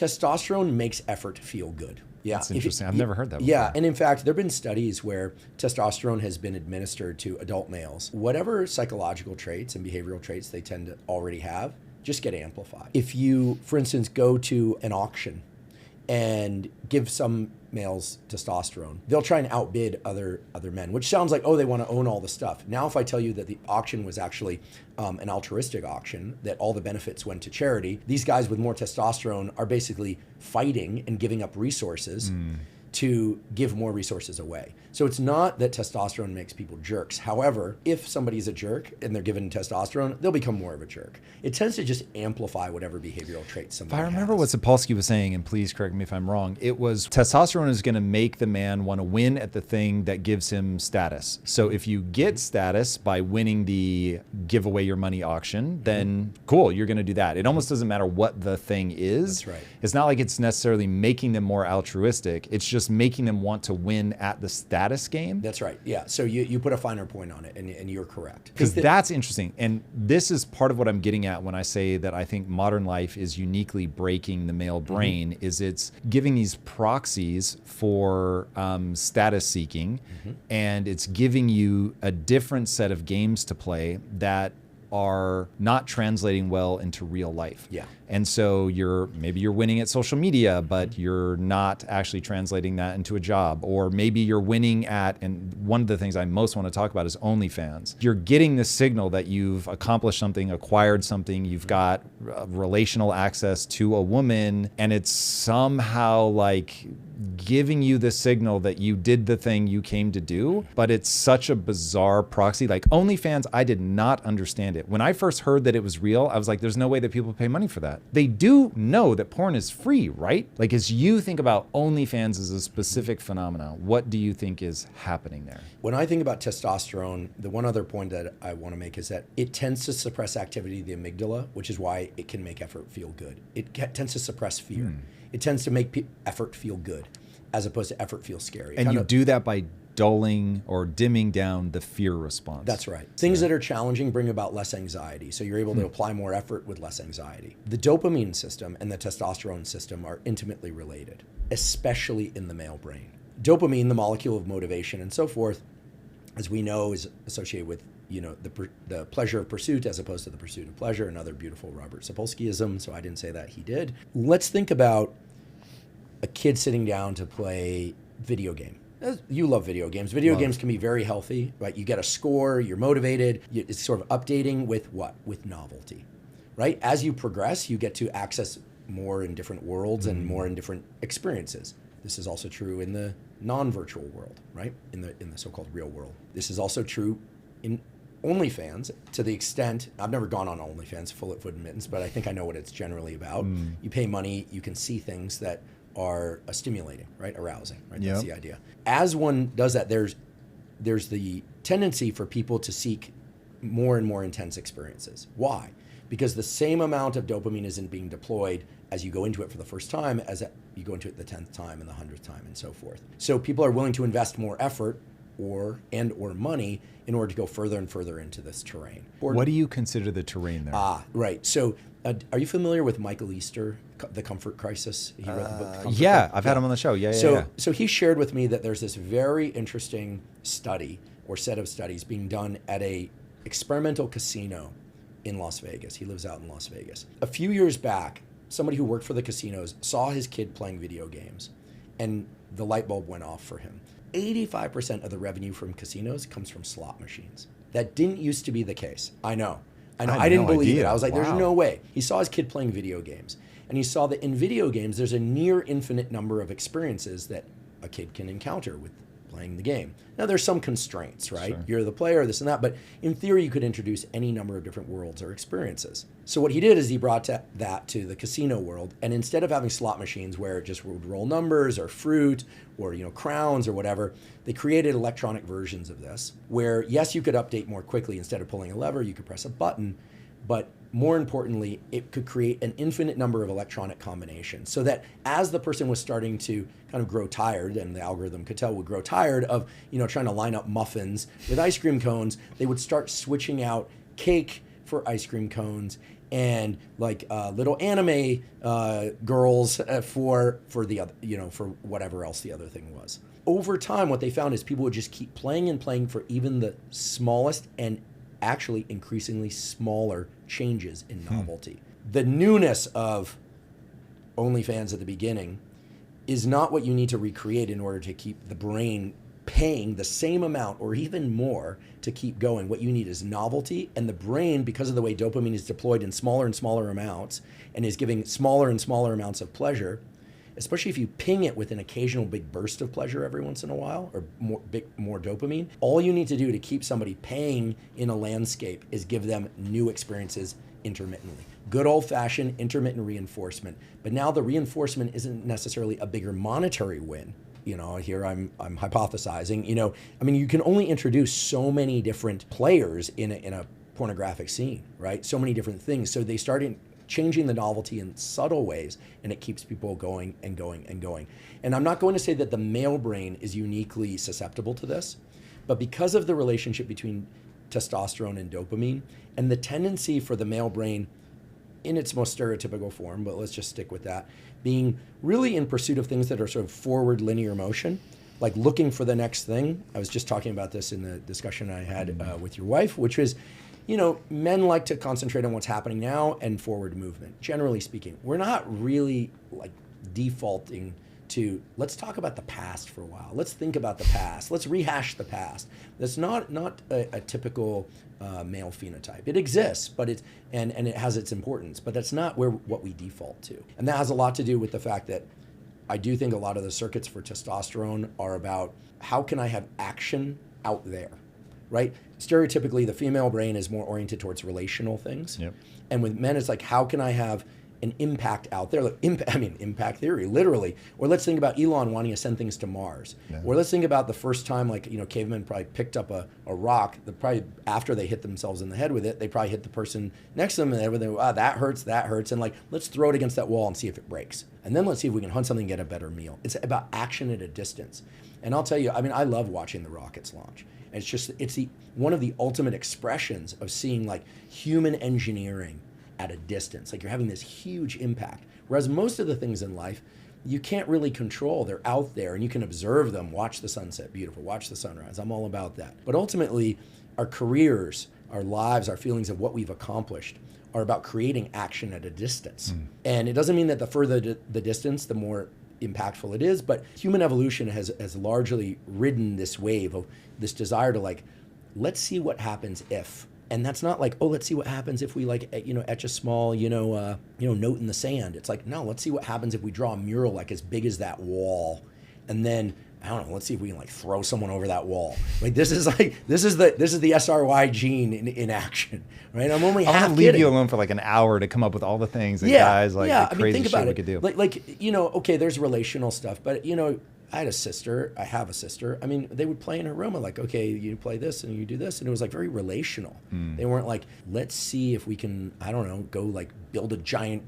Testosterone makes effort feel good. Yeah, that's interesting. I've never heard that before. Yeah, and in fact, there have been studies where testosterone has been administered to adult males. Whatever psychological traits and behavioral traits they tend to already have just get amplified. If you, for instance, go to an auction and give some males testosterone, they'll try and outbid other men, which sounds like, oh, they want to own all the stuff. Now, if I tell you that the auction was actually an altruistic auction, that all the benefits went to charity, these guys with more testosterone are basically fighting and giving up resources to give more resources away. So it's not that testosterone makes people jerks. However, if somebody's a jerk and they're given testosterone, they'll become more of a jerk. It tends to just amplify whatever behavioral traits somebody has. If I remember what Sapolsky was saying, and please correct me if I'm wrong, it was testosterone is going to make the man want to win at the thing that gives him status. So if you get status by winning the give away your money auction, then cool, you're going to do that. It almost doesn't matter what the thing is. That's right. It's not like it's necessarily making them more altruistic. It's just making them want to win at the status game. That's right. Yeah. So you put a finer point on it, and you're correct. Because that's interesting. And this is part of what I'm getting at when I say that I think modern life is uniquely breaking the male brain, is it's giving these proxies for status seeking, and it's giving you a different set of games to play that are not translating well into real life. Yeah. And so maybe you're winning at social media, but you're not actually translating that into a job. Or maybe you're winning at, and one of the things I most want to talk about is OnlyFans. You're getting the signal that you've accomplished something, acquired something, you've got relational access to a woman, and it's somehow like giving you the signal that you did the thing you came to do, but it's such a bizarre proxy. Like OnlyFans, I did not understand it. When I first heard that it was real, I was like, there's no way that people pay money for that. They do know that porn is free, right? Like, as you think about OnlyFans as a specific phenomenon, what do you think is happening there? When I think about testosterone, the one other point that I want to make is that it tends to suppress activity of the amygdala, which is why it can make effort feel good. It tends to suppress fear. It tends to make effort feel good, as opposed to effort feel scary. And you do that by dulling or dimming down the fear response. That's right. Things that are challenging bring about less anxiety. So you're able to apply more effort with less anxiety. The dopamine system and the testosterone system are intimately related, especially in the male brain. Dopamine, the molecule of motivation and so forth, as we know, is associated with the pleasure of pursuit as opposed to the pursuit of pleasure, another beautiful Robert Sapolskyism, so I didn't say that, he did. Let's think about a kid sitting down to play video game. You love video games. Video games can be very healthy, right? You get a score, you're motivated, it's sort of updating with what? With novelty, right? As you progress, you get to access more in different worlds and more in different experiences. This is also true in the non-virtual world, right? In the so-called real world. This is also true in OnlyFans, to the extent, I've never gone on OnlyFans, full foot admittance, but I think I know what it's generally about. You pay money, you can see things that are stimulating, right? Arousing, right? That's the idea. As one does that, there's the tendency for people to seek more and more intense experiences. Why? Because the same amount of dopamine isn't being deployed as you go into it for the first time as you go into it the 10th time and the 100th time and so forth. So people are willing to invest more effort or money in order to go further and further into this terrain. What do you consider the terrain there? Right. So are you familiar with Michael Easter, The Comfort Crisis? He wrote the book, The Comfort Crisis. I've had him on the show. So he shared with me that there's this very interesting study or set of studies being done at a experimental casino in Las Vegas. He lives out in Las Vegas. A few years back, somebody who worked for the casinos saw his kid playing video games, and the light bulb went off for him. 85% of the revenue from casinos comes from slot machines. That didn't used to be the case. I know. I didn't believe it. I was like, there's no way. He saw his kid playing video games, and he saw that in video games, there's a near infinite number of experiences that a kid can encounter with playing the game. Now, there's some constraints, right? Sure. You're the player, this and that, but in theory, you could introduce any number of different worlds or experiences. So what he did is he brought that to the casino world, and instead of having slot machines where it just would roll numbers or fruit or crowns or whatever, they created electronic versions of this where, yes, you could update more quickly. Instead of pulling a lever, you could press a button, but more importantly, it could create an infinite number of electronic combinations so that as the person was starting to kind of grow tired, and the algorithm could tell would grow tired of, trying to line up muffins with ice cream cones, they would start switching out cake for ice cream cones and like little anime girls for the other, for whatever else the other thing was. Over time, what they found is people would just keep playing and playing for even the smallest and actually increasingly smaller changes in novelty. The newness of OnlyFans at the beginning is not what you need to recreate in order to keep the brain paying the same amount or even more to keep going. What you need is novelty, and the brain, because of the way dopamine is deployed in smaller and smaller amounts and is giving smaller and smaller amounts of pleasure, especially if you ping it with an occasional big burst of pleasure every once in a while, or more dopamine, all you need to do to keep somebody paying in a landscape is give them new experiences intermittently. Good old-fashioned intermittent reinforcement. But now the reinforcement isn't necessarily a bigger monetary win. Here I'm hypothesizing. You can only introduce so many different players in a pornographic scene, right? So many different things. So they started changing the novelty in subtle ways, and it keeps people going and going and going. And I'm not going to say that the male brain is uniquely susceptible to this, but because of the relationship between testosterone and dopamine, and the tendency for the male brain in its most stereotypical form, but let's just stick with that, being really in pursuit of things that are sort of forward linear motion, like looking for the next thing. I was just talking about this in the discussion I had with your wife, which was, men like to concentrate on what's happening now and forward movement. Generally speaking, we're not really like defaulting to, let's talk about the past for a while. Let's think about the past. Let's rehash the past. That's not a typical male phenotype. It exists, but it has its importance, but that's not what we default to. And that has a lot to do with the fact that I do think a lot of the circuits for testosterone are about how can I have action out there, right? Stereotypically, the female brain is more oriented towards relational things. Yep. And with men, it's like, how can I have an impact out there? Like, impact theory, literally. Or let's think about Elon wanting to send things to Mars. Yeah. Or let's think about the first time, cavemen probably picked up a rock. Probably after they hit themselves in the head with it, they probably hit the person next to them, and everything, that hurts. And let's throw it against that wall and see if it breaks. And then let's see if we can hunt something and get a better meal. It's about action at a distance. And I'll tell you, I love watching the rockets launch. And it's one of the ultimate expressions of seeing like human engineering at a distance. Like, you're having this huge impact. Whereas most of the things in life, you can't really control. They're out there and you can observe them, watch the sunset, beautiful, watch the sunrise. I'm all about that. But ultimately, our careers, our lives, our feelings of what we've accomplished are about creating action at a distance. And it doesn't mean that the further the distance, the more impactful it is, but human evolution has largely ridden this wave of this desire to let's see what happens if. And that's not like, let's see what happens if we etch a small, note in the sand. It's like, no, let's see what happens if we draw a mural as big as that wall. And then, I don't know, let's see if we can throw someone over that wall. This is the SRY gene in action, right? I'm only half I'm gonna leave you alone for an hour to come up with all the things that guys the crazy shit we could do. Okay, there's relational stuff, but I have a sister. They would play in her room. Okay, you play this and you do this. And it was very relational. They weren't let's see if we can, I don't know, go build a giant,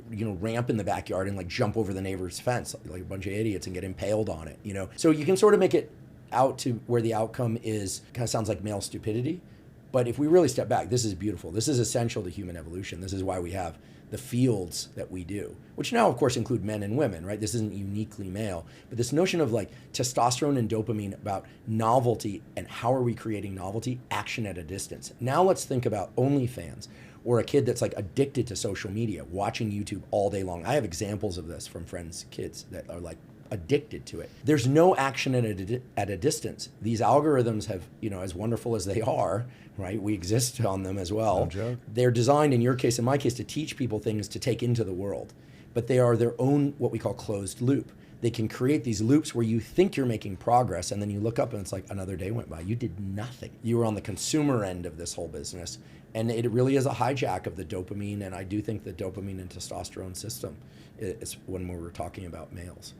ramp in the backyard and jump over the neighbor's fence like a bunch of idiots and get impaled on it, So you can sort of make it out to where the outcome is, kind of sounds like male stupidity. But if we really step back, this is beautiful. This is essential to human evolution. This is why we have the fields that we do, which now, of course, include men and women, right? This isn't uniquely male. But this notion of testosterone and dopamine about novelty and how are we creating novelty, action at a distance. Now let's think about OnlyFans, or a kid that's addicted to social media, watching YouTube all day long. I have examples of this from friends' kids that are addicted to it. There's no action at a distance. These algorithms have, as wonderful as they are, right? We exist on them as well. No joke. They're designed, in your case, in my case, to teach people things to take into the world. But they are their own, what we call closed loop. They can create these loops where you think you're making progress, and then you look up and it's another day went by. You did nothing. You were on the consumer end of this whole business. And it really is a hijack of the dopamine. And I do think the dopamine and testosterone system is when we were talking about males.